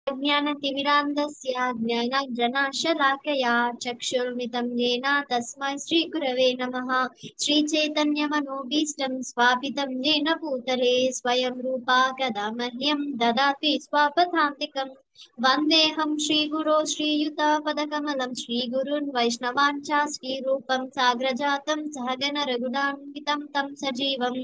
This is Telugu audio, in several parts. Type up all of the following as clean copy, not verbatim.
ज्ञानतिमिरान्धस्य ज्ञानाञ्जनशलाकया चक्षुर्मितं येन तस्मै श्रीगुरवे नमः। श्रीचैतन्यमनोभीष्टं स्वापितं येन भूतले स्वयं रूपा कदा मह्यं ददाति स्वापदान्तिकम्। वन्देऽहं श्रीगुरो श्रीयुतापदकमलं श्रीगुरून् वैष्णवान् च श्रीरूपं साग्रजातं सहगण रघुनान्वितं तं सजीवम्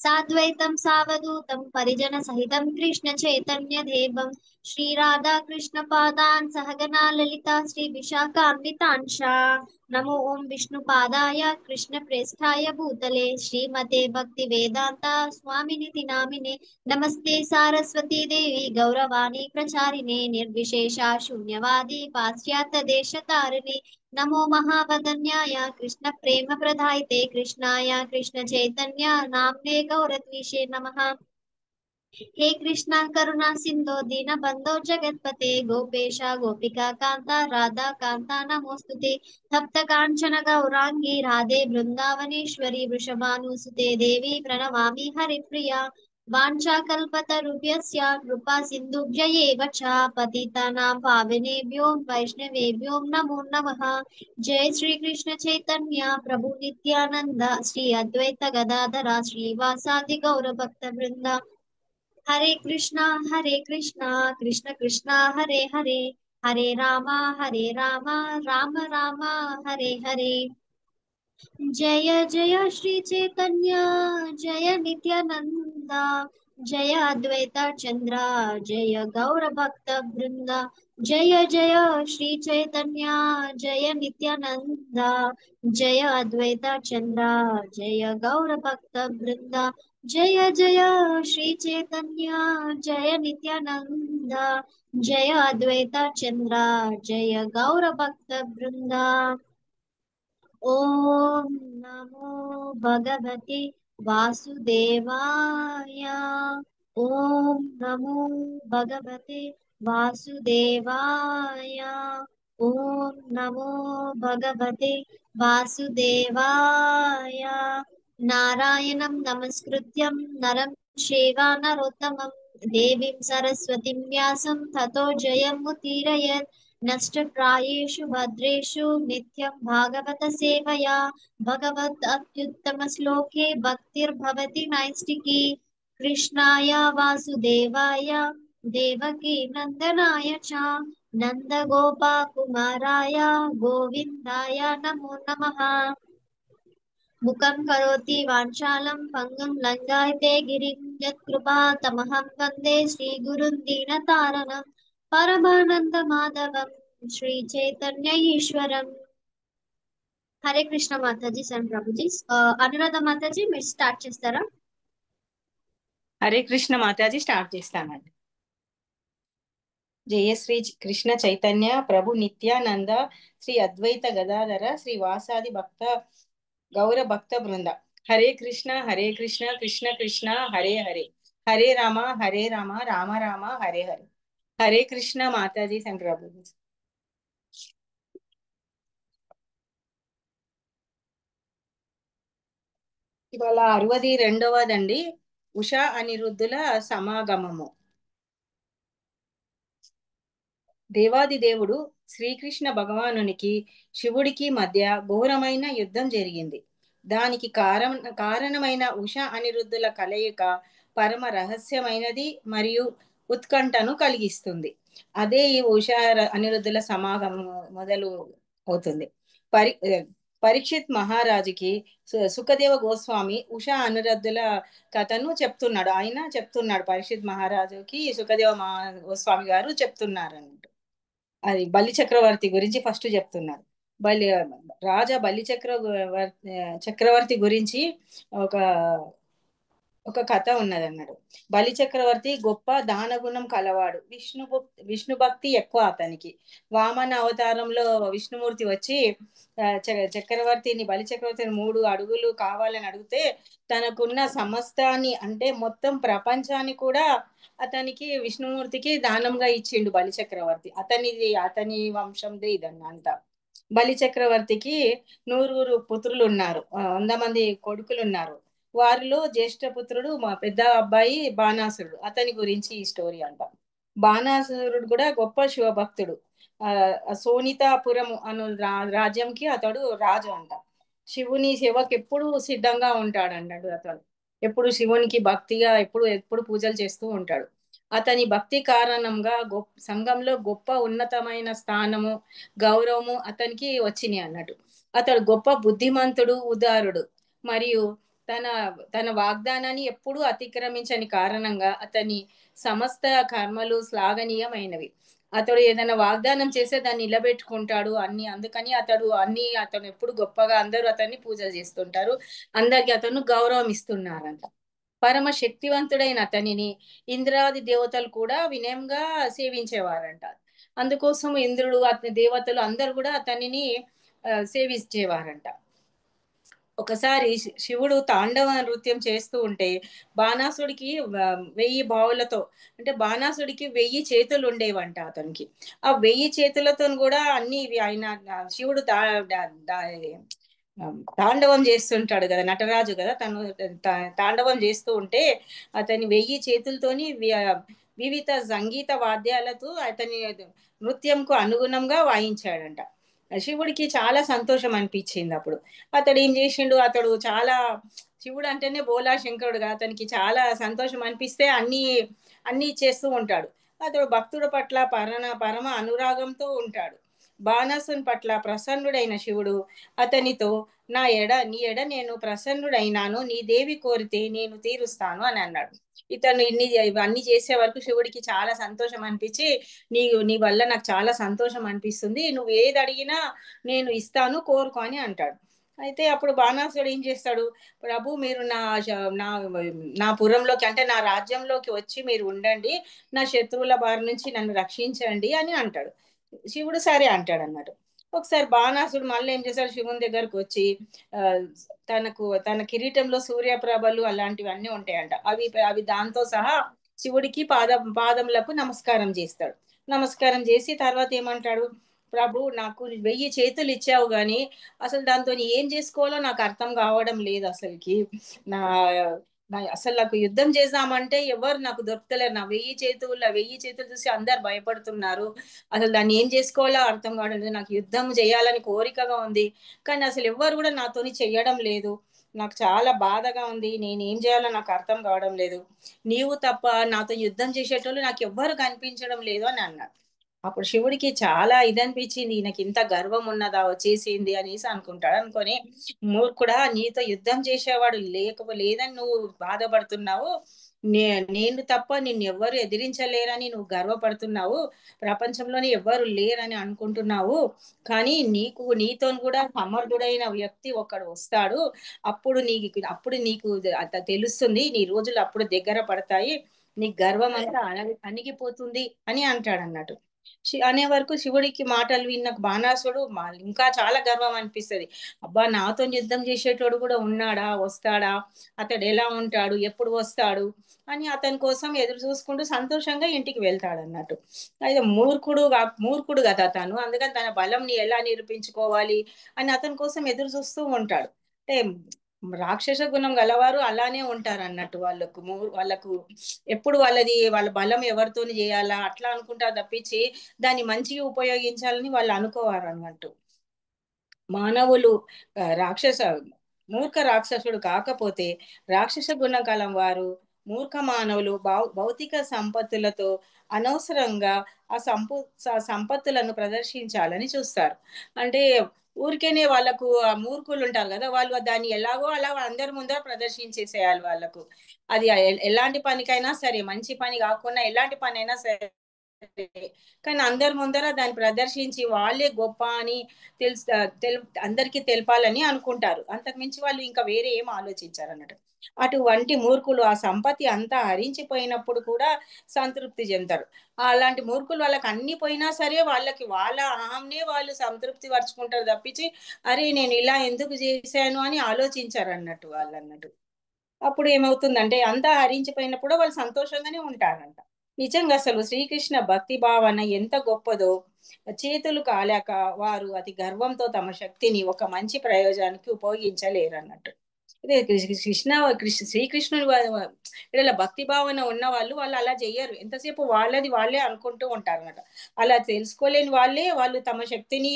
साद्वैतं सावधूतं परिजनसहितं कृष्णचैतन्यदेवं श्रीराधाकृष्णपादान् सहगना ललिता श्रीविशाखान्वितांश नमो ॐ विष्णुपादाय कृष्णप्रेष्ठाय भूतले श्रीमते भक्तिवेदान्ता स्वामिनिति नामिने नमस्ते सारस्वती देवी गौरवाणी प्रचारिणे निर्विशेषा शून्यवादी पाश्चात्यदेशतारिणे नमो महावदन्याय कृष्ण प्रेम प्रदायते कृष्णाय कृष्ण चैतन्य नाम्ने गौरत्विषे नमः। हे कृष्णा करुणा सिंधो दीनबंधो जगत्पते गोपेश गोपिका कांता राधा कांता नमोस्तुते तप्त कांचन गौरांगी राधे वृंदावनेश्वरी वृषभानुसुते देवी प्रणमामि हरिप्रिया वाञ्छाकल्पतरुभ्यश्च कृपा सिन्धुभ्य एव च पतितानां पावनेभ्यो वैष्णवेभ्यो नमो नमः। जय श्री कृष्ण चैतन्य प्रभु नित्यानंद श्री अद्वैत गदाधर श्रीवासादि गौर भक्त वृंद हरे कृष्णा कृष्ण कृष्णा हरे हरे हरे रामा राम राम हरे हरे। जय जय श्री चैतन्य जय नित्यानंद जय अद्वैत चंद्र जय गौर भक्त वृंद जय जय श्री चैतन्य जय नित्यानंद जय अद्वैत चंद्र जय गौर भक्त वृंद जय जय श्री चैतन्य जय नित्यानंद जय अद्वैत चंद्र जय गौर भक्त वृंद। ॐ नमो भगवते वासुदेवाय। ॐ नमो भगवते वासुदेवाय। ॐ नमो भगवते वासुदेवाय। नारायणं नमस्कृत्यं नरं चैव नरोत्तमं देवीं सरस्वतीं व्यासं ततो जयमुदीरयेत्। नष्टप्रायेषु भद्रेषु नित्यं भागवत सेवया भगवत् अत्युत्तमश्लोके भक्तिर्भवति नैष्टिकी। कृष्णाय वासुदेवाय देवकी नन्दनाय च नन्दगोपाकुमाराय गोविन्दाय नमो नमः। मुखं करोति वाञ्छालं पङ्गुं लङ्घयते गिरिं यत्कृपातमहं वन्दे श्रीगुरुं दीनतारणं परमानन्दमाधवं श्रीचैतन्य ईश्वरम्। హరే కృష్ణ మాతాజీ శరణ్ ప్రభుజీ. అనురాధ మాతాజీ మీరు స్టార్ట్ చేస్తారా? హరే కృష్ణ మాతాజీ స్టార్ట్ చేస్తానండి. జయ శ్రీ కృష్ణ చైతన్య ప్రభు నిత్యానంద శ్రీ అద్వైత గదాధర శ్రీ వాసాది భక్త గౌర భక్త బృంద. హరే కృష్ణ కృష్ణ కృష్ణ హరే హరే హరే రామ రామ రామ హరే హరే. హరే కృష్ణ మాతాజీ శరణ్ ప్రభుజీ. ఇవాళ 62వదండి ఉషా అనిరుద్ధుల సమాగమము. దేవాది దేవుడు శ్రీకృష్ణ భగవానునికి శివుడికి మధ్య ఘోరమైన యుద్ధం జరిగింది. దానికి కారణమైన ఉషా అనిరుద్ధుల కలయిక పరమ రహస్యమైనది మరియు ఉత్కంఠను కలిగిస్తుంది. అదే ఈ ఉషా అనిరుద్ధుల సమాగమం మొదలు అవుతుంది. పరీక్షిత్ మహారాజుకి సుఖదేవ గోస్వామి ఉషా అనిరుద్ధుల కథను చెప్తున్నాడు. ఆయన చెప్తున్నాడు పరీక్షిత్ మహారాజుకి సుఖదేవ గోస్వామి గారు చెప్తున్నారు అన్నట్టు. అది బలి చక్రవర్తి గురించి ఫస్ట్ చెప్తున్నారు. రాజా బలి చక్రవర్తి గురించి ఒక కథ ఉన్నది అన్నాడు. బలి చక్రవర్తి గొప్ప దానగుణం కలవాడు. విష్ణు భక్తి ఎక్కువ అతనికి. వామన అవతారంలో విష్ణుమూర్తి వచ్చి బలి చక్రవర్తిని 3 అడుగులు కావాలని అడిగితే తనకున్న సమస్తాన్ని అంటే మొత్తం ప్రపంచాన్ని కూడా అతనికి విష్ణుమూర్తికి దానంగా ఇచ్చిండు బలి చక్రవర్తి. అతని వంశందే ఇదన్నంతా. బలి చక్రవర్తికి 100 పుత్రులు ఉన్నారు, 100 మంది కొడుకులు ఉన్నారు. వారిలో జ్యేష్ఠ పుత్రుడు మా పెద్ద అబ్బాయి బాణాసురుడు. అతని గురించి ఈ స్టోరీ అంట. బాణాసురుడు కూడా గొప్ప శివభక్తుడు. సోనితాపురం అను రాజ్యంకి అతడు రాజు అంట. శివుని సేవకి ఎప్పుడు సిద్ధంగా ఉంటాడు అతడు. ఎప్పుడు శివునికి భక్తిగా ఎప్పుడు ఎప్పుడు పూజలు చేస్తూ ఉంటాడు. అతని భక్తి కారణంగా సంఘంలో గొప్ప ఉన్నతమైన స్థానము, గౌరవము అతనికి వచ్చినాయి అన్నట్టు. అతడు గొప్ప బుద్ధిమంతుడు, ఉదారుడు. మరియు తన తన వాగ్దానాన్ని ఎప్పుడూ అతిక్రమించని కారణంగా అతని సమస్త కర్మలు శ్లాఘనీయమైనవి. అతడు ఏదైనా వాగ్దానం చేస్తే దాన్ని నిలబెట్టుకుంటాడు అందుకని అతను ఎప్పుడు గొప్పగా అందరూ అతన్ని పూజలు చేస్తుంటారు. అందరికి అతను గౌరవం ఇస్తున్నారంట. పరమ శక్తివంతుడైన అతనిని ఇంద్రాది దేవతలు కూడా వినయంగా సేవించేవారంట. అందుకోసం ఇంద్రుడు అతని దేవతలు అందరు కూడా అతనిని సేవించేవారంట. ఒకసారి శివుడు తాండవ నృత్యం చేస్తూ ఉంటే బాణాసుడికి 1000 బావులతో, అంటే బాణాసుడికి 1000 చేతులు ఉండేవంట అతనికి. ఆ 1000 చేతులతో కూడా అన్ని ఆయన శివుడు తాండవం చేస్తుంటాడు కదా, నటరాజు కదా తను. తాండవం చేస్తూ ఉంటే అతని 1000 చేతులతోని వివిధ సంగీత వాద్యాలతో అతని నృత్యంకు అనుగుణంగా వాయించాడంట. శివుడికి చాలా సంతోషం అనిపించింది. అప్పుడు అతడు ఏం చేసిండు, అతడు చాలా శివుడు అంటేనే బోలా శంకరుడుగా అతనికి చాలా సంతోషం అనిపిస్తే అన్ని చేస్తూ ఉంటాడు. అతడు భక్తుడి పట్ల పరమ అనురాగంతో ఉంటాడు. బాణాసుని పట్ల ప్రసన్నుడైన శివుడు అతనితో నీ ఎడ నేను ప్రసన్నుడైనాను, నీ దేవి కోరితే నేను తీరుస్తాను అని అన్నాడు. ఇతను ఇవన్నీ చేసే వరకు శివుడికి చాలా సంతోషం అనిపించి, నీ వల్ల నాకు చాలా సంతోషం అనిపిస్తుంది, నువ్వు ఏది అడిగినా నేను ఇస్తాను, కోరుకో అని అంటాడు. అయితే అప్పుడు బాణాసురుడు ఏం చేస్తాడు, ప్రభు మీరు నా పురంలోకి, అంటే నా రాజ్యంలోకి వచ్చి మీరు ఉండండి, నా శత్రువుల బారి నుంచి నన్ను రక్షించండి అని అంటాడు. శివుడు సరే అంటాడు అన్నట్టు. ఒకసారి బాణాసుడు మళ్ళీ ఏం చేశాడు, శివుని దగ్గరకు వచ్చి తన కిరీటంలో సూర్యప్రభలు అలాంటివి అన్నీ ఉంటాయంట. అవి దాంతో సహా శివుడికి పాదములకు నమస్కారం చేస్తాడు. నమస్కారం చేసి తర్వాత ఏమంటాడు, ప్రభు నాకు 1000 చేతులు ఇచ్చావు గాని అసలు దాంతో ఏం చేసుకోవాలో నాకు అర్థం కావడం లేదు అసలుకి. నా అసలు నాకు యుద్ధం చేద్దామంటే ఎవరు నాకు దొరకలేరు. నా 1000 చేతులు చూసి అందరు భయపడుతున్నారు. అసలు దాన్ని ఏం చేసుకోవాలో అర్థం కావడం లేదు. నాకు యుద్ధం చేయాలని కోరికగా ఉంది, కానీ అసలు ఎవ్వరు కూడా నాతోని చెయ్యడం లేదు. నాకు చాలా బాధగా ఉంది, నేనేం చేయాలో నాకు అర్థం కావడం లేదు. నీవు తప్ప నాతో యుద్ధం చేసేటోళ్ళు నాకు ఎవ్వరు కనిపించడం లేదు అని అన్నాడు. అప్పుడు శివుడికి చాలా ఇదనిపించింది, ఈయనకి ఇంత గర్వం ఉన్నదా వచ్చేసింది అనేసి అనుకొని, మూర్ఖుడా, నీతో యుద్ధం చేసేవాడు లేదని నువ్వు బాధపడుతున్నావు, నేను తప్ప నిన్ను ఎవ్వరు ఎదిరించలేరని నువ్వు గర్వపడుతున్నావు, ప్రపంచంలోనే ఎవ్వరు లేరని అనుకుంటున్నావు, కానీ నీతో కూడా సమర్థుడైన వ్యక్తి ఒకడు వస్తాడు, అప్పుడు నీకు తెలుస్తుంది, నీ రోజులు అప్పుడు దగ్గర పడతాయి, నీ గర్వం అంతా అణిగిపోతుంది అని అంటాడు అన్నట్టు. అనే వరకు శివుడికి మాటలు విన్న బాణాసుడు ఇంకా చాలా గర్వం అనిపిస్తుంది. అబ్బా, నాతో యుద్ధం చేసేటోడు కూడా ఉన్నాడా, వస్తాడా, అతడు ఎలా ఉంటాడు, ఎప్పుడు వస్తాడు అని అతని కోసం ఎదురు చూసుకుంటూ సంతోషంగా ఇంటికి వెళ్తాడు అన్నట్టు. అయితే మూర్ఖుడు కదా తను, అందుకని తన బలంని ఎలా నిరూపించుకోవాలి అని అతని కోసం ఎదురు చూస్తూ ఉంటాడు. అంటే రాక్షస గుణం గలవారు అలానే ఉంటారు అన్నట్టు. వాళ్ళకు ఎప్పుడు వాళ్ళ బలం ఎవరితోని చేయాలా అట్లా అనుకుంటారు తప్పించి దాన్ని మంచిగా ఉపయోగించాలని వాళ్ళు అనుకోవారు అన్నట్టు. మానవులు మూర్ఖ రాక్షసుడు కాకపోతే రాక్షస గుణకలం వారు మూర్ఖ మానవులు భౌతిక సంపత్తులతో అనవసరంగా ఆ సంపత్తులను ప్రదర్శించాలని చూస్తారు. అంటే ఊరికేనే వాళ్ళకు ఆ మూర్ఖులు ఉంటారు కదా, వాళ్ళు దాన్ని ఎలాగో అలా అందరి ముందర ప్రదర్శించేసేయాలి. వాళ్ళకు అది ఎలాంటి పనికైనా సరే, మంచి పని కాకుండా ఎలాంటి పని అయినా సరే, కానీ అందరి ముందర దాన్ని ప్రదర్శించి వాళ్ళే గొప్ప అని అందరికీ తెలపాలని అనుకుంటారు. అంతకుమించి వాళ్ళు ఇంకా వేరే ఏం ఆలోచించారు అన్నట్టు. అటువంటి మూర్ఖులు ఆ సంపత్తి అంతా హరించిపోయినప్పుడు కూడా సంతృప్తి చెందారు. అలాంటి మూర్ఖులు వాళ్ళకి అన్ని పోయినా సరే వాళ్ళ అహంనే వాళ్ళు సంతృప్తి పరుచుకుంటారు తప్పించి, అరే నేను ఇలా ఎందుకు చేశాను అని ఆలోచించారు అన్నట్టు వాళ్ళు అన్నట్టు. అప్పుడు ఏమవుతుందంటే అంతా హరించిపోయినప్పుడు వాళ్ళు సంతోషంగానే ఉంటారంట. నిజంగా అసలు శ్రీకృష్ణ భక్తి భావన ఎంత గొప్పదో చేతులు కాలేక వారు అతి గర్వంతో తమ శక్తిని ఒక మంచి ప్రయోజనానికి ఉపయోగించలేరు అన్నట్టు. శ్రీకృష్ణుని ఇలా భక్తి భావన ఉన్న వాళ్ళు అలా చెయ్యరు. ఎంతసేపు వాళ్ళది వాళ్ళే అనుకుంటూ ఉంటారు అనమాట. అలా తెలుసుకోలేని వాళ్ళు తమ శక్తిని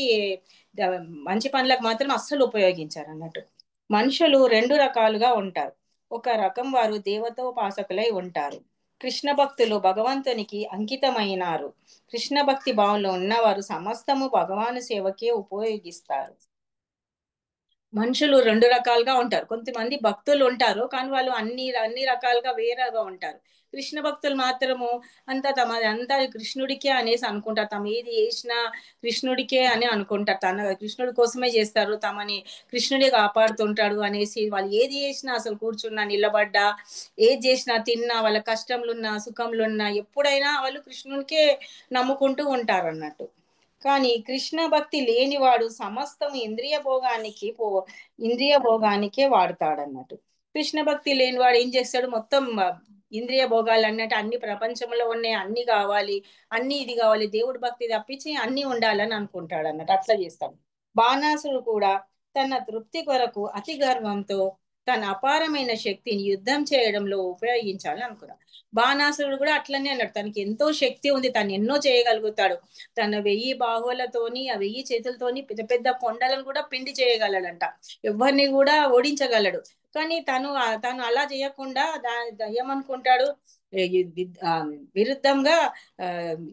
మంచి పనులకు మాత్రం అస్సలు ఉపయోగించారు అన్నట్టు. మనుషులు రెండు రకాలుగా ఉంటారు. ఒక రకం వారు దేవతోపాసకులై ఉంటారు. కృష్ణ భక్తులు భగవంతునికి అంకితమైనారు. కృష్ణ భక్తి భావంలో ఉన్నవారు సమస్తము భగవాను సేవకే ఉపయోగిస్తారు. మనుషులు రెండు రకాలుగా ఉంటారు. కొంతమంది భక్తులు ఉంటారు, కానీ వాళ్ళు అన్ని రకాలుగా వేరేగా ఉంటారు. కృష్ణ భక్తులు మాత్రము అంతా కృష్ణుడికే అనేసి అనుకుంటారు. తమ ఏది చేసినా కృష్ణుడికే అని అనుకుంటారు. కృష్ణుడి కోసమే చేస్తారు, తమని కృష్ణుడే కాపాడుతుంటాడు అనేసి వాళ్ళు ఏది చేసినా, అసలు కూర్చున్నా నిలబడ్డా, ఏది చేసినా తిన్నా, వాళ్ళ కష్టంలున్నా సుఖంలున్నా ఎప్పుడైనా వాళ్ళు కృష్ణునికే నమ్ముకుంటూ ఉంటారు అన్నట్టు. కానీ కృష్ణ భక్తి లేనివాడు సమస్తం ఇంద్రియ భోగానికే వాడతాడు అన్నట్టు. కృష్ణ భక్తి లేనివాడు ఏం చేస్తాడు, మొత్తం ఇంద్రియ భోగాలు అన్నట్టు అన్ని ప్రపంచంలో ఉన్నాయి, అన్ని కావాలి, ఇది కావాలి, దేవుడి భక్తి తప్పించి అన్ని ఉండాలని అనుకుంటాడు అన్నట్టు. అట్లా చేస్తాడు. బాణాసుడు కూడా తన తృప్తి కొరకు అతి గర్వంతో తన అపారమైన శక్తిని యుద్ధం చేయడంలో ఉపయోగించాలని అనుకున్నాడు. బాణాసురుడు కూడా అట్లనే అన్నాడు. తనకి ఎంతో శక్తి ఉంది, తను ఎన్నో చేయగలుగుతాడు. తన 1000 బాహువులతోని, ఆ 1000 చేతులతోని పెద్ద పెద్ద కొండలను కూడా పిండి చేయగలడంట. ఎవరిని కూడా ఓడించగలడు. కానీ తను అలా చేయకుండా ఏమనుకుంటాడు, విరుద్ధంగా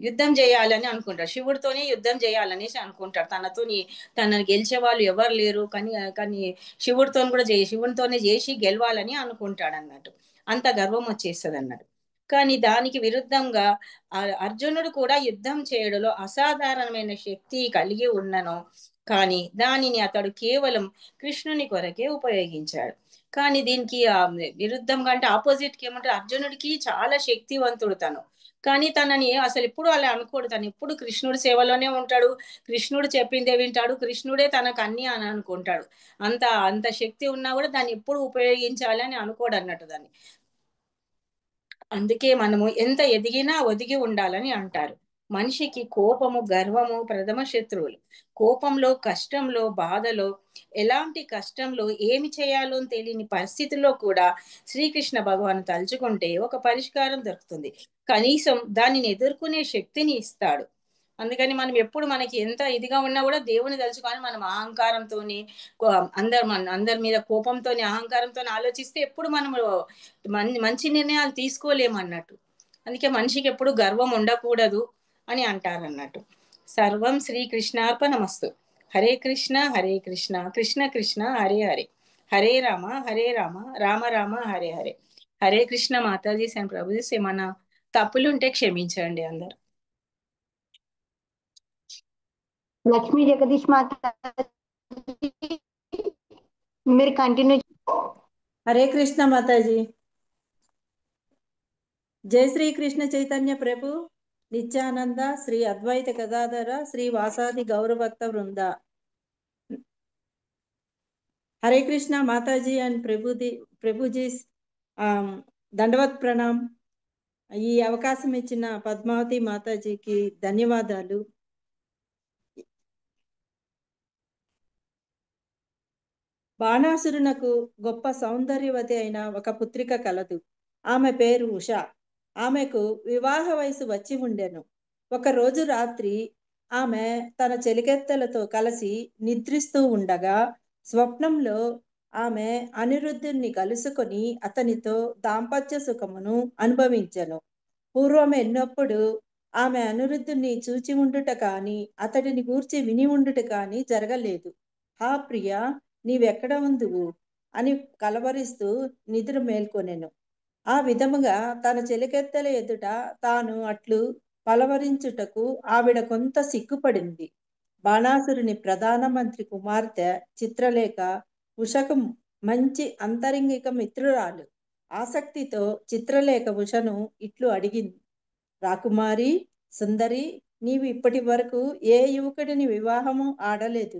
యుద్ధం చేయాలని అనుకుంటాడు. శివుడితోనే యుద్ధం చేయాలనేసి అనుకుంటాడు. తనని గెలిచే వాళ్ళు ఎవరు లేరు, కానీ శివుడితోనే చేసి గెలవాలని అనుకుంటాడు అన్నట్టు. అంత గర్వం వచ్చేస్తుంది అన్నట్టు. కానీ దానికి విరుద్ధంగా అర్జునుడు కూడా యుద్ధం చేయడంలో అసాధారణమైన శక్తి కలిగి ఉన్నను, కానీ దానిని అతడు కేవలం కృష్ణుని కొరకే ఉపయోగించాడు. కానీ దీనికి విరుద్ధంగా అంటే ఆపోజిట్ కి ఏమంటారు, అర్జునుడికి చాలా శక్తివంతుడు తను, కానీ తనని అసలు ఎప్పుడు అలా అనుకోడు. తను ఎప్పుడు కృష్ణుడి సేవలోనే ఉంటాడు, కృష్ణుడు చెప్పిందే వింటాడు, కృష్ణుడే తనకు అన్ని అని అనుకుంటాడు. అంత శక్తి ఉన్నా కూడా దాన్ని ఎప్పుడు ఉపయోగించాలి అని అనుకోడు అన్నట్టు దాన్ని. అందుకే మనము ఎంత ఎదిగినా ఒదిగి ఉండాలని అంటారు. మనిషికి కోపము గర్వము ప్రథమ శత్రువులు. కోపంలో, కష్టంలో, బాధలో, ఎలాంటి కష్టంలో ఏమి చేయాలో తెలియని పరిస్థితుల్లో కూడా శ్రీకృష్ణ భగవాన్ తలుచుకుంటే ఒక పరిష్కారం దొరుకుతుంది. కనీసం దానిని ఎదుర్కొనే శక్తిని ఇస్తాడు. అందుకని మనం ఎప్పుడు మనకి ఎంత ఇదిగా ఉన్నా కూడా దేవుని తలుచుకొని మనం అహంకారంతోని అందరి మీద కోపంతోని అహంకారంతో ఆలోచిస్తే ఎప్పుడు మనము మంచి నిర్ణయాలు తీసుకోలేము అన్నట్టు. అందుకే మనిషికి ఎప్పుడు గర్వం ఉండకూడదు అని అంటారు అన్నట్టు. సర్వం శ్రీకృష్ణార్పణమస్తు. హరే కృష్ణ కృష్ణ కృష్ణ హరే హరే, హరే రామ రామ రామ హరే హరే. హరే కృష్ణ మాతాజీ సేన ప్రభుజీ. ఏమన్నా తప్పులుంటే క్షమించండి అందరు. లక్ష్మీ జగదీష్ మాత మీరు కంటిన్యూ. హరే కృష్ణ మాతాజీ. జై శ్రీ కృష్ణ చైతన్య ప్రభు నిత్యానంద శ్రీ అద్వైత గదాధర శ్రీ వాసాది గౌరభక్త వృంద. హరే కృష్ణ మాతాజీ అండ్ ప్రభుజీ దండవత్ ప్రణామ్. ఈ అవకాశం ఇచ్చిన పద్మావతి మాతాజీకి ధన్యవాదాలు. బాణాసురునకు గొప్ప సౌందర్యవతి అయిన ఒక పుత్రిక కలదు. ఆమె పేరు ఉష. ఆమెకు వివాహ వయసు వచ్చి ఉండెను. ఒకరోజు రాత్రి ఆమె తన చెలికెత్తలతో కలిసి నిద్రిస్తూ ఉండగా స్వప్నంలో ఆమె అనిరుద్ధుని కలుసుకొని అతనితో దాంపత్య సుఖమును అనుభవించెను. పూర్వం ఎన్నప్పుడు ఆమె అనిరుద్ధుని చూచి ఉండుట కానీ అతడిని గూర్చి విని ఉండుట కానీ జరగలేదు. హా ప్రియా, నీవెక్కడ ఉందువు అని కలవరిస్తూ నిద్ర మేల్కొనెను. ఆ విధముగా తన చెలికెత్తల ఎదుట తాను అట్లు పలవరించుటకు ఆవిడ కొంత సిగ్గుపడింది. బాణాసురుని ప్రధానమంత్రి కుమార్తె చిత్రలేఖ ఉషకు మంచి అంతరంగిక మిత్రురాలు. ఆసక్తితో చిత్రలేఖ ఉషను ఇట్లు అడిగింది. రాకుమారి సుందరి, నీవు ఇప్పటి వరకు ఏ యువకుడిని వివాహము ఆడలేదు,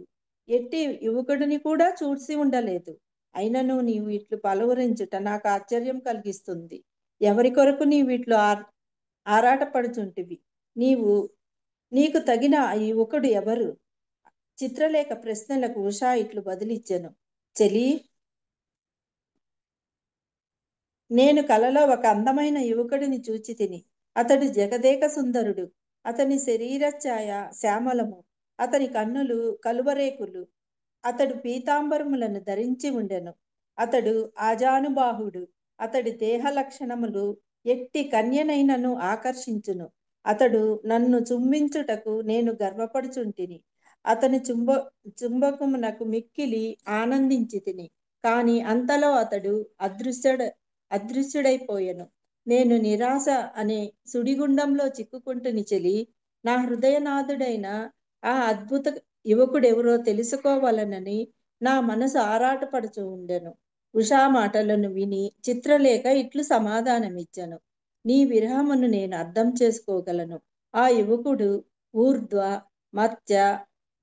ఎట్టి యువకుడిని కూడా చూసి ఉండలేదు. అయినను నీవు ఇట్లు పలవరించుట నాకు ఆశ్చర్యం కలిగిస్తుంది. ఎవరి కొరకు నీవు ఇట్లు ఆరాటపడుచుంటివి? నీకు తగిన ఈ యువకుడు ఎవరు? చిత్రలేఖ ప్రశ్నలకు ఉషా ఇట్లు బదిలిచ్చెను. చెలి, నేను కలలో ఒక అందమైన యువకుడిని చూచి తిని. అతడు జగదేక సుందరుడు. అతని శరీర ఛాయ శ్యామలము. అతని కన్నులు కలువరేకులు. అతడు పీతాంబరములను ధరించి ఉండెను. అతడు ఆజానుబాహుడు. అతడి దేహ లక్షణములు ఎట్టి కన్యనైనను ఆకర్షించును. అతడు నన్ను చుంబించుటకు నేను గర్వపడుచుంటిని. అతని చుంబకమునకు మిక్కిలి ఆనందించి తిని. కానీ అంతలో అతడు అదృశ్యుడైపోయెను. నేను నిరాశ అనే సుడిగుండంలో చిక్కుకుంటుని చెలి. నా హృదయనాథుడైన ఆ అద్భుత యువకుడెవరో తెలుసుకోవాలనని నా మనసు ఆరాటపడుచు ఉండెను. ఉషా మాటలను విని చిత్రలేఖ ఇట్లు సమాధానమిచ్చెను. నీ విరహమును నేను అర్థం చేసుకోగలను. ఆ యువకుడు ఊర్ధ్వ మధ్య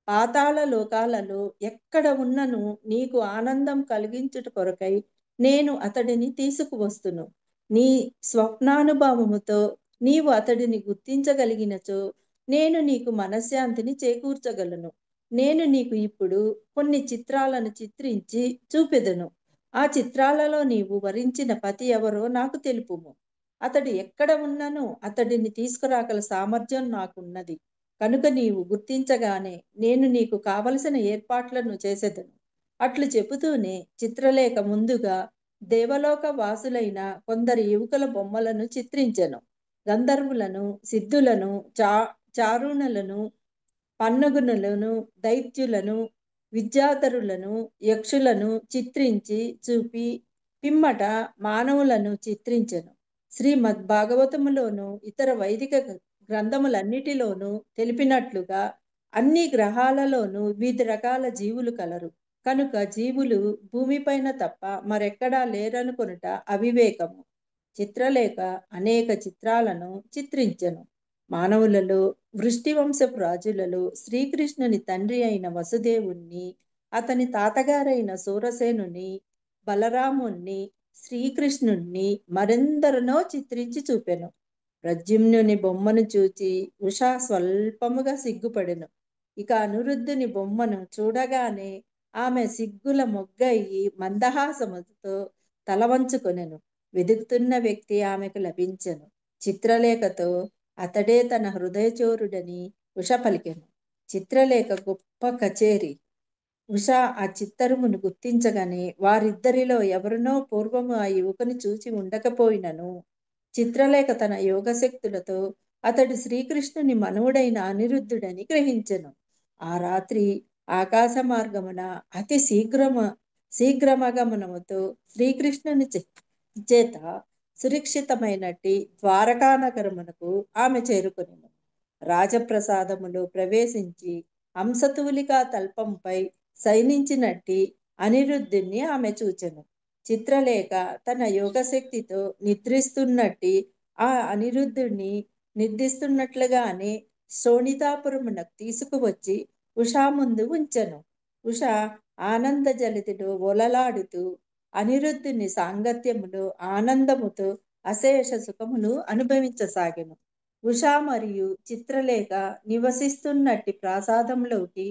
పాతాళ లోకాలలో ఎక్కడ ఉన్నను నీకు ఆనందం కలిగించుట కొరకై నేను అతడిని తీసుకువస్తును. నీ స్వప్నానుభవముతో నీవు అతడిని గుర్తించగలిగినచో నేను నీకు మనశ్శాంతిని చేకూర్చగలను. నేను నీకు ఇప్పుడు కొన్ని చిత్రాలను చిత్రించి చూపెదను. ఆ చిత్రాలలో నీవు వరించిన పతి ఎవరో నాకు తెలుపుము. అతడు ఎక్కడ ఉన్నను అతడిని తీసుకురాగల సామర్థ్యం నాకున్నది కనుక నీవు గుర్తించగానే నేను నీకు కావలసిన ఏర్పాట్లను చేసేదను. అట్లు చెబుతూనే చిత్రలేఖ ముందుగా దేవలోక వాసులైన కొందరు యువకుల బొమ్మలను చిత్రించెను. గంధర్వులను, సిద్ధులను, చారుణులను, పన్నగునులను, దైత్యులను, విద్యాధరులను, యక్షులను చిత్రించి చూపి పిమ్మట మానవులను చిత్రించెను. శ్రీమద్ భాగవతములోను ఇతర వైదిక గ్రంథములన్నిటిలోనూ తెలిపినట్లుగా అన్ని గ్రహాలలోనూ వివిధ రకాల జీవులు కలరు. కనుక జీవులు భూమిపైన తప్ప మరెక్కడా లేరనుకొనుట అవివేకము. చిత్రలేఖ అనేక చిత్రాలను చిత్రించెను. మానవులలో వృష్టివంశపు రాజులలో శ్రీకృష్ణుని తండ్రి అయిన వసుదేవుణ్ణి, అతని తాతగారైన సూరసేనుని, బలరాముణ్ణి, శ్రీకృష్ణుణ్ణి మరెందరినో చిత్రించి చూపెను. ప్రద్యుమ్నుని బొమ్మను చూచి ఉషా స్వల్పముగా సిగ్గుపడెను. ఇక అనిరుద్ధుని బొమ్మను చూడగానే ఆమె సిగ్గుల మొగ్గయి మందహాసముతో తలవంచుకొనెను. వెదుకుతున్న వ్యక్తి ఆమెకు లభించెను. చిత్రలేఖతో అతడే తన హృదయచోరుడని ఉష పలికెను. చిత్రలేఖ గొప్ప కచేరి. ఉష ఆ చిత్తరుమును గుర్తించగానే వారిద్దరిలో ఎవరినో పూర్వము ఆ యువకుని చూచి ఉండకపోయినను చిత్రలేఖ తన యోగశక్తులతో అతడు శ్రీకృష్ణుని మనువుడైన అనిరుద్ధుడని గ్రహించెను. ఆ రాత్రి ఆకాశ మార్గమున అతి శీఘ్రమగమనముతో శ్రీకృష్ణుని చేత సురక్షితమైనట్టి ద్వారకా నగరమునకు ఆమె చేరుకొనెను. రాజప్రసాదములో ప్రవేశించి హంసతూలికా తల్పంపై శయనించినట్టి అనిరుద్ధుణ్ణి ఆమె చూచెను. చిత్రలేఖ తన యోగశక్తితో నిద్రిస్తున్నట్టి ఆ అనిరుద్ధుణ్ణి నిర్దిస్తున్నట్లుగానే శోణితాపురమునకు తీసుకువచ్చి ఉషా ముందు ఉంచెను. ఉష ఆనంద జలితిలో ఒలలాడుతూ అనిరుద్ధుని సాంగత్యములో ఆనందముతో అశేష సుఖమును అనుభవించసాగెను. ఉష మరియు చిత్రలేఖ నివసిస్తున్నట్టి ప్రాసాదంలోకి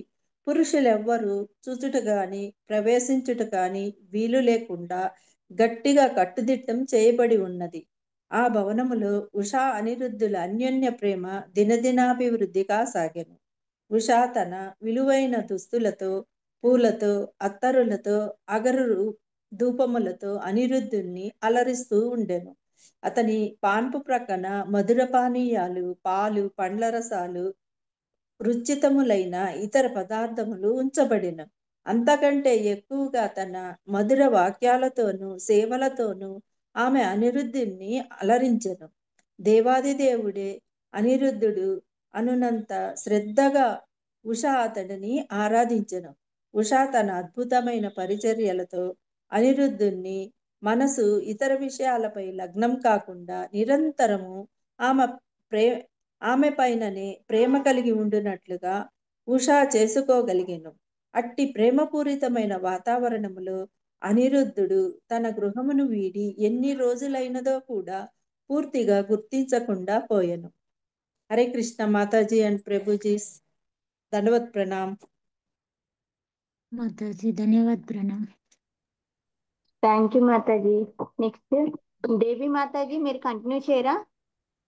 పురుషులెవ్వరూ చూచుట గాని ప్రవేశించుట గాని వీలు లేకుండా గట్టిగా కట్టుదిట్టం చేయబడి ఉన్నది. ఆ భవనములో ఉషా అనిరుద్ధుల అన్యోన్య ప్రేమ దినదినాభివృద్ధిగా సాగెను. ఉష తన విలువైన దుస్తులతో, పూలతో, అత్తరులతో, అగరు ధూపములతో అనిరుద్ధుణ్ణి అలరిస్తూ ఉండెను. అతని పాన్పు ప్రక్కన మధుర పానీయాలు, పాలు, పండ్ల రసాలు, రుచితములైన ఇతర పదార్థములు ఉంచబడిన. అంతకంటే ఎక్కువగా తన మధుర వాక్యాలతోనూ సేవలతోనూ ఆమె అనిరుద్ధుణ్ణి అలరించెను. దేవాదిదేవుడే అనిరుద్ధుడు అనునంత శ్రద్ధగా ఉష అతడిని ఆరాధించెను. ఉష తన అద్భుతమైన పరిచర్యలతో అనిరుద్ధుణ్ణి మనసు ఇతర విషయాలపై లగ్నం కాకుండా నిరంతరము ఆమె పైననే ప్రేమ కలిగి ఉండునట్లుగా ఉష చేసుకోగలిగెను. అట్టి ప్రేమపూరితమైన వాతావరణములో అనిరుద్ధుడు తన గృహమును వీడి ఎన్ని రోజులైనదో కూడా పూర్తిగా గుర్తించకుండా పోయెను. హరే కృష్ణ మాతాజీ అండ్ ప్రభుజీ, ధన్యవాద్ ప్రణామ్. మాతాజీ ధన్యవాద్ ప్రణామ్. Thank you Mataji. Next Devi Mataji మీరు కంటిన్యూ చేయరా?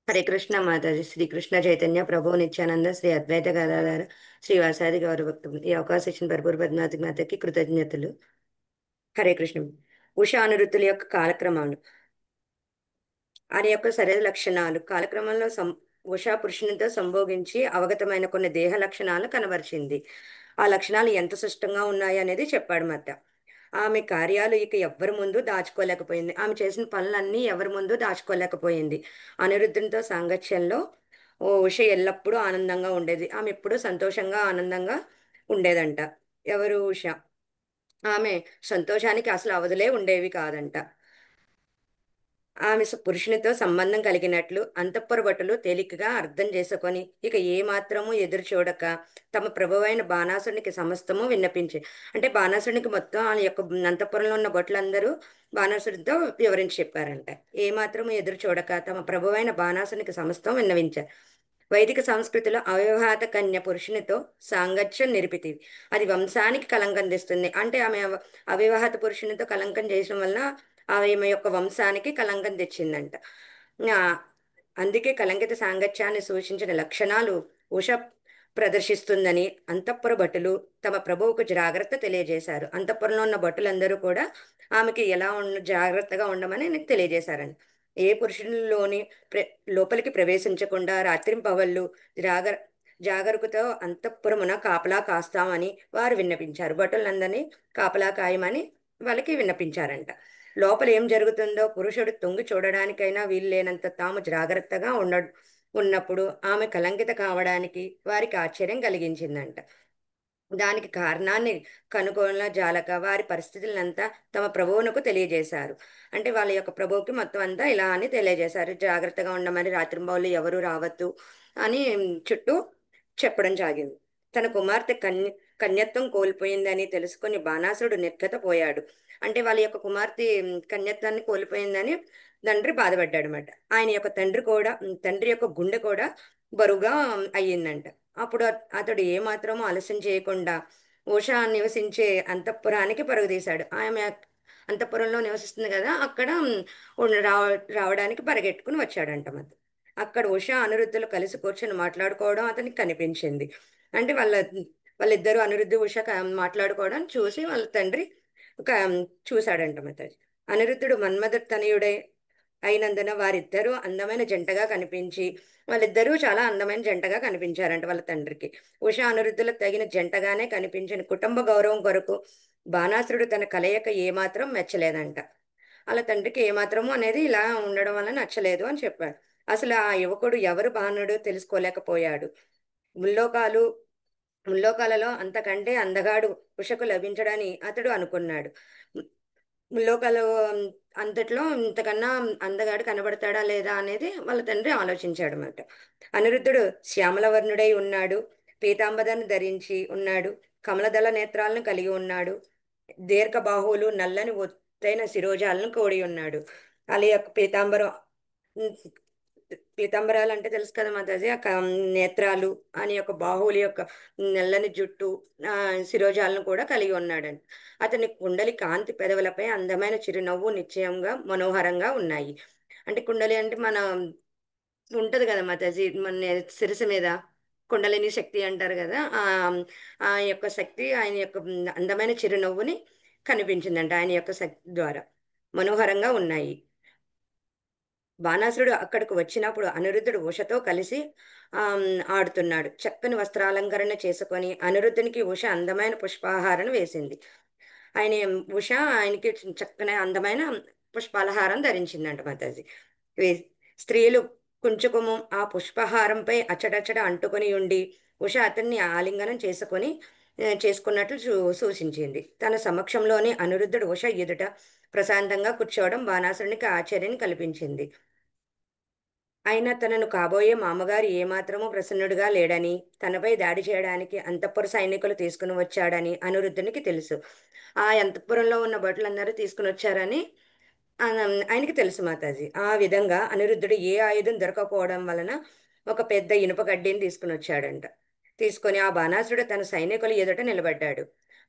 హరే కృష్ణ మాతాజీ. శ్రీకృష్ణ చైతన్య ప్రభు నిత్యానంద శ్రీ అద్వైత గదాధర శ్రీవాసాది గౌరభక్తులు. ఈ అవకాశం ఇచ్చిన పరిపూర్ పద్మావతి మాతకి కృతజ్ఞతలు. హరే కృష్ణ. ఉషా అనురుతుల యొక్క కాలక్రమాలు, ఆయన యొక్క శరీర లక్షణాలు. కాలక్రమంలో ఉషా పురుషునితో సంభోగించి అవగతమైన కొన్ని దేహ లక్షణాలు కనబరిచింది. ఆ లక్షణాలు ఎంత సుష్టంగా ఉన్నాయి అనేది చెప్పాడు మధ్య. ఆమె కార్యాలు ఇక ఎవ్వరి ముందు దాచుకోలేకపోయింది. ఆమె చేసిన పనులన్నీ ఎవరి ముందు దాచుకోలేకపోయింది. అనిరుద్ధునితో సాంగత్యంలో ఉష ఎల్లప్పుడూ ఆనందంగా ఉండేది. ఆమె ఎప్పుడూ సంతోషంగా ఆనందంగా ఉండేదంట. ఎవరు? ఉష. ఆమె సంతోషానికి అసలు అవధులే ఉండేవి కాదంట. ఆమె పురుషునితో సంబంధం కలిగినట్లు అంతఃపుర భటులు తేలికగా అర్థం చేసుకొని ఇక ఏ మాత్రము ఎదురు చూడక తమ ప్రభువైన బాణాసురునికి సమస్తము విన్నపించి, అంటే బాణాసురునికి మొత్తం ఆయన యొక్క అంతఃపురంలో ఉన్న భటులందరూ బాణాసురుడితో వివరించి చెప్పారంట. ఏ మాత్రము ఎదురు చూడక తమ ప్రభువైన బాణాసురునికి సమస్తం విన్నవించారు. వైదిక సంస్కృతిలో అవివాహిత కన్య పురుషునితో సాంగత్యం నిరిపితివి. అది వంశానికి కలంకం తెస్తుంది. అంటే ఆమె అవివాహిత పురుషునితో కలంకం చేయడం వలన ఆమె యొక్క వంశానికి కలంకం తెచ్చిందంట. ఆ, అందుకే కలంకిత సాంగత్యాన్ని సూచించిన లక్షణాలు ఉష ప్రదర్శిస్తుందని అంతఃపుర భటులు తమ ప్రభువుకు జాగ్రత్త తెలియజేశారు. అంతఃపురంలో ఉన్న భటులందరూ కూడా ఆమెకి ఎలా జాగ్రత్తగా ఉండమని తెలియజేశారండి. ఏ పురుషుల్లోని లోపలికి ప్రవేశించకుండా రాత్రింపవళ్ళు జాగరూకతో అంతఃపురమున కాపలా కాస్తామని వారు విన్నపించారు. భటులందరినీ కాపలా కాయమని వాళ్ళకి విన్నపించారంట. లోపల ఏం జరుగుతుందో పురుషుడు తొంగి చూడడానికైనా వీల్లేనంత తాము జాగ్రత్తగా ఉన్నప్పుడు ఆమె కలంకిత కావడానికి వారికి ఆశ్చర్యం కలిగించిందంట. దానికి కారణాన్ని కనుగొన జాలక వారి పరిస్థితులంతా తమ ప్రభువునకు తెలియజేశారు. అంటే వాళ్ళ యొక్క ప్రభువుకి మొత్తం అంతా ఇలా అని తెలియజేశారు. జాగ్రత్తగా ఉండమని, రాత్రింబౌళ్ళు ఎవరు రావద్దు అని చుట్టూ చెప్పడం సాగింది. తన కుమార్తె కన్యత్వం కోల్పోయిందని తెలుసుకుని బాణాసురుడు నిర్గతపోయాడు. అంటే వాళ్ళ యొక్క కుమార్తె కన్యత్వాన్ని కోల్పోయిందని తండ్రి బాధపడ్డాడు అన్నమాట. ఆయన యొక్క తండ్రి యొక్క గుండె కూడా బరువుగా అయ్యిందంట. అప్పుడు అతడు ఏమాత్రమూ ఆలస్యం చేయకుండా ఉషా నివసించే అంతఃపురానికి పరుగు తీశాడు. ఆమె అంతఃపురంలో నివసిస్తుంది కదా, అక్కడ రావడానికి పరిగెట్టుకుని వచ్చాడంట. మరి అక్కడ ఉషా అనిరుద్ధులు కలిసి కూర్చొని మాట్లాడుకోవడం అతనికి కనిపించింది. అంటే వాళ్ళిద్దరూ అనిరుద్ధు ఉష మాట్లాడుకోవడం చూసి వాళ్ళ తండ్రి చూశాడంట. మరి అనిరుద్ధుడు మన్మధుడు తనయుడై అయినందున వారిద్దరూ అందమైన జంటగా కనిపించి వాళ్ళిద్దరూ చాలా అందమైన జంటగా కనిపించారంట వాళ్ళ తండ్రికి. ఉషా అనిరుద్ధులకు తగిన జంటగానే కనిపించిన కుటుంబ గౌరవం కొరకు బాణాసురుడు తన కలయిక ఏమాత్రం మెచ్చలేదంట. వాళ్ళ తండ్రికి ఏమాత్రము అనేది ఇలా ఉండడం వల్ల నచ్చలేదు అని చెప్పాడు. అసలు ఆ యువకుడు ఎవరు బాణుడు తెలుసుకోలేకపోయాడు. ముల్లోకాలలో అంతకంటే అందగాడు ఉషకు లభించడని అతడు అనుకున్నాడు. ముల్లోకాలు అంతట్లో ఇంతకన్నా అందగాడు కనబడతాడా లేదా అనేది వాళ్ళ తండ్రి ఆలోచించాడు అన్నమాట. అనిరుద్ధుడు శ్యామలవర్ణుడై ఉన్నాడు. పీతాంబరాన్ని ధరించి ఉన్నాడు. కమలదళ నేత్రాలను కలిగి ఉన్నాడు. దీర్ఘబాహువులు, నల్లని ఒత్తైన శిరోజాలను కూడి ఉన్నాడు. వాళ్ళ యొక్క పీతాంబరాలు అంటే తెలుసు కదా మాతాజీ, నేత్రాలు అని యొక్క బాహువుల యొక్క నల్లని జుట్టు, శిరోజాలను కూడా కలిగి ఉన్నాడండి. అతని కుండలి కాంతి పెదవులపై అందమైన చిరునవ్వు నిశ్చయంగా మనోహరంగా ఉన్నాయి. అంటే కుండలి అంటే మన ఉంటది కదా మాతాజీ, మన శిరసు మీద కుండలిని శక్తి అంటారు కదా, ఆ యొక్క శక్తి ఆయన యొక్క అందమైన చిరునవ్వుని కనిపించిందంట. ఆయన యొక్క శక్తి ద్వారా మనోహరంగా ఉన్నాయి. బాణాసురుడు అక్కడికి వచ్చినప్పుడు అనిరుద్ధుడు ఉషతో కలిసి ఆడుతున్నాడు. చక్కని వస్త్రాలంకరణ చేసుకొని అనిరుద్ధునికి ఉష అందమైన పుష్పాహారం వేసింది. ఉష ఆయనకి చక్కని అందమైన పుష్పాలహారం ధరించిందంట మాతాజీ. స్త్రీలు కుంచుకుము ఆ పుష్పహారంపై అచ్చడచ్చడ అంటుకొని ఉండి ఉష అతన్ని ఆలింగనం చేసుకున్నట్లు సూచించింది. తన సమక్షంలోనే అనిరుద్ధుడు ఉష ఎదుట ప్రశాంతంగా కూర్చోవడం బాణాసురునికి ఆశ్చర్యం కల్పించింది. అయినా తనను కాబోయే మామగారు ఏమాత్రమూ ప్రసన్నుడిగా లేడని, తనపై దాడి చేయడానికి అంతఃపుర సైనికులు తీసుకుని వచ్చాడని అనిరుద్ధునికి తెలుసు. ఆ అంతఃపురంలో ఉన్న భటులందరూ తీసుకుని వచ్చారని ఆయనకి తెలుసు మాతాజీ. ఆ విధంగా అనిరుద్ధుడు ఏ ఆయుధం దొరకపోవడం వలన ఒక పెద్ద ఇనుప గడ్డిని తీసుకుని వచ్చాడంట. తీసుకొని ఆ బాణాసురుడు తన సైనికుల ఎదుట నిలబడ్డాడు.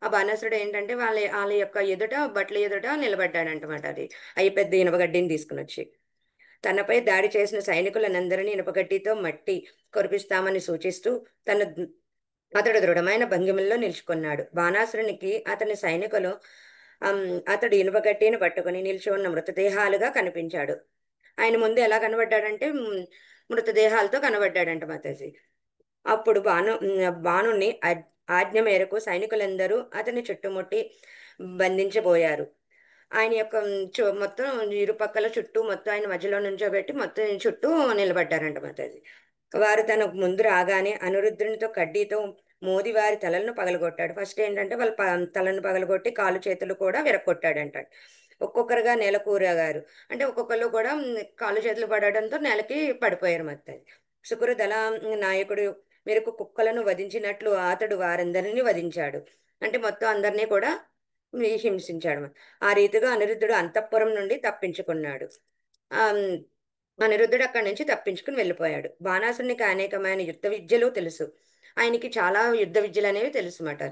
ఆ బాణాసురుడు ఏంటంటే వాళ్ళ యొక్క ఎదుట బట్టల ఎదుట నిలబడ్డాడంటమాట. అది అవి పెద్ద ఇనుపగడ్డిని తీసుకుని వచ్చి తనపై దాడి చేసిన సైనికులనందరినీ ఇనుపగడ్డితో మట్టి కొరిపిస్తామని సూచిస్తూ తన అతడు దృఢమైన భంగిమల్లో నిలుచుకున్నాడు. బాణాసురునికి అతని సైనికులు అతడు ఇనుపగడ్డిని పట్టుకుని నిలిచి ఉన్న మృతదేహాలుగా కనిపించాడు. ఆయన ముందు ఎలా కనబడ్డాడంటే మృతదేహాలతో కనబడ్డాడంట మాతాజీ. అప్పుడు బాణుని ఆజ్ఞ మేరకు సైనికులందరూ అతన్ని చుట్టుముట్టి బంధించబోయారు. ఆయన యొక్క మొత్తం ఇరుపక్కల చుట్టూ మొత్తం ఆయన మధ్యలో నుంచోబెట్టి మొత్తం చుట్టూ నిలబడ్డారంట మాతాజీ. వారు తన ముందు రాగానే అనిరుద్ధునితో కడ్డీతో మోది వారి తలలను పగలగొట్టాడు. ఫస్ట్ ఏంటంటే వాళ్ళ తలను పగలగొట్టి కాలు చేతులు కూడా విరగొట్టాడంట. ఒక్కొక్కరుగా నేల కూరగారు అంటే ఒక్కొక్కరు కూడా కాలు చేతులు పడడంతో నేలకి పడిపోయారు మొత్తం. శుక్రదళ నాయకుడు మేరకు కుక్కలను వధించినట్లు అతడు వారందరినీ వధించాడు. అంటే మొత్తం అందరినీ కూడా హింసించాడు. ఆ రీతిగా అనిరుద్ధుడు అంతఃపురం నుండి తప్పించుకున్నాడు. ఆ అనిరుద్ధుడు అక్కడి నుంచి తప్పించుకుని వెళ్ళిపోయాడు. బాణాసురునికి అనేకమైన యుద్ధ విద్యలు తెలుసు. ఆయనకి చాలా యుద్ధ విద్యలు అనేవి తెలుసు మాట.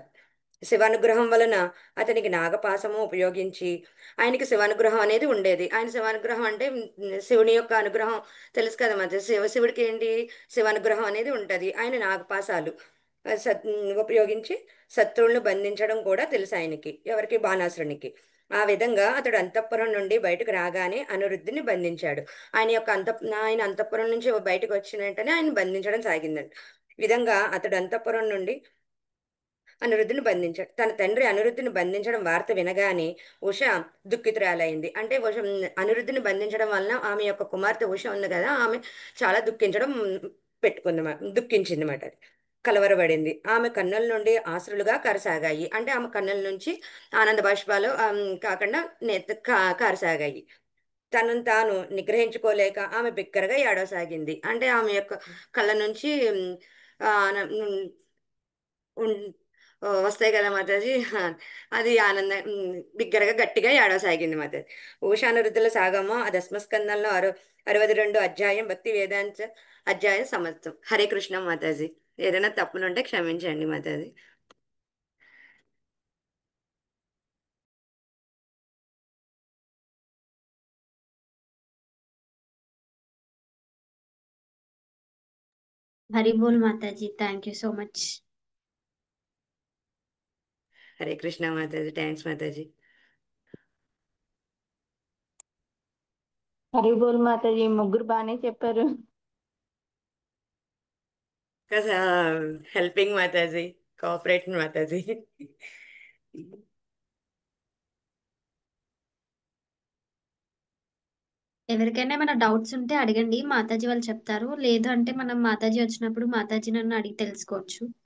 శివానుగ్రహం వలన అతనికి నాగపాశము ఉపయోగించి ఆయనకి శివానుగ్రహం అనేది ఉండేది. ఆయన శివానుగ్రహం అంటే శివుని యొక్క అనుగ్రహం తెలుసు కదా మరి. శివుడికి ఏంటి శివానుగ్రహం అనేది ఉంటది. ఆయన నాగపాశాలు ఉపయోగించి శత్రువులను బంధించడం కూడా తెలుసు ఆయనకి. ఎవరికి? బాణాసురునికి. ఆ విధంగా అతడు అంతఃపురం నుండి బయటకు రాగానే అనిరుద్ధుని బంధించాడు. ఆయన అంతఃపురం నుంచి బయటకు వచ్చిన వెంటనే ఆయన బంధించడం సాగిందండి. ఈ విధంగా అతడు అంతఃపురం నుండి అనిరుద్ధుని బంధించాడు. తన తండ్రి అనిరుద్ధుని బంధించడం వార్త వినగానే ఉష దుఃఖితురాలైంది. అంటే అనిరుద్ధుని బంధించడం వలన ఆమె యొక్క కుమార్తె ఉష ఉంది కదా, ఆమె చాలా దుఃఖించింది మాట. కలవరపడింది. ఆమె కన్నుల నుండి ఆశ్రులుగా కారసాగాయి. అంటే ఆమె కన్నుల నుంచి ఆనంద బాష్పాలు కాకుండా కారసాగాయి. తనను తాను నిగ్రహించుకోలేక ఆమె బిగ్గరగా ఏడవసాగింది. అంటే ఆమె యొక్క కళ్ళ నుంచి ఆ, ఉన్- వస్తాయి కదా మాతాజీ, అది బిగ్గరగా గట్టిగా ఏడవసాగింది మాతాజీ. ఊషానురుద్ధుల సాగమో ఆ దశమస్కందంలో 62 అధ్యాయం భక్తి వేదాంత అధ్యాయం సమర్థం. హరే కృష్ణ మాతాజీ. ఏదైనా తప్పులుంటే క్షమించండి మాతాజీ. హరి బోల్ Mataji, thank you so much. Hare Krishna Mataji. Thanks Mataji. Hari బోల్ మాతాజీ, ముగ్గురు బాగానే చెప్పారు. Helping Mataji, cooperating Mataji. ఎవరికైనా ఏమైనా డౌట్స్ ఉంటే అడగండి, మాతాజీ వాళ్ళు చెప్తారు. లేదు అంటే మనం మాతాజీ వచ్చినప్పుడు మాతాజీ నన్ను అడిగి తెలుసుకోవచ్చు.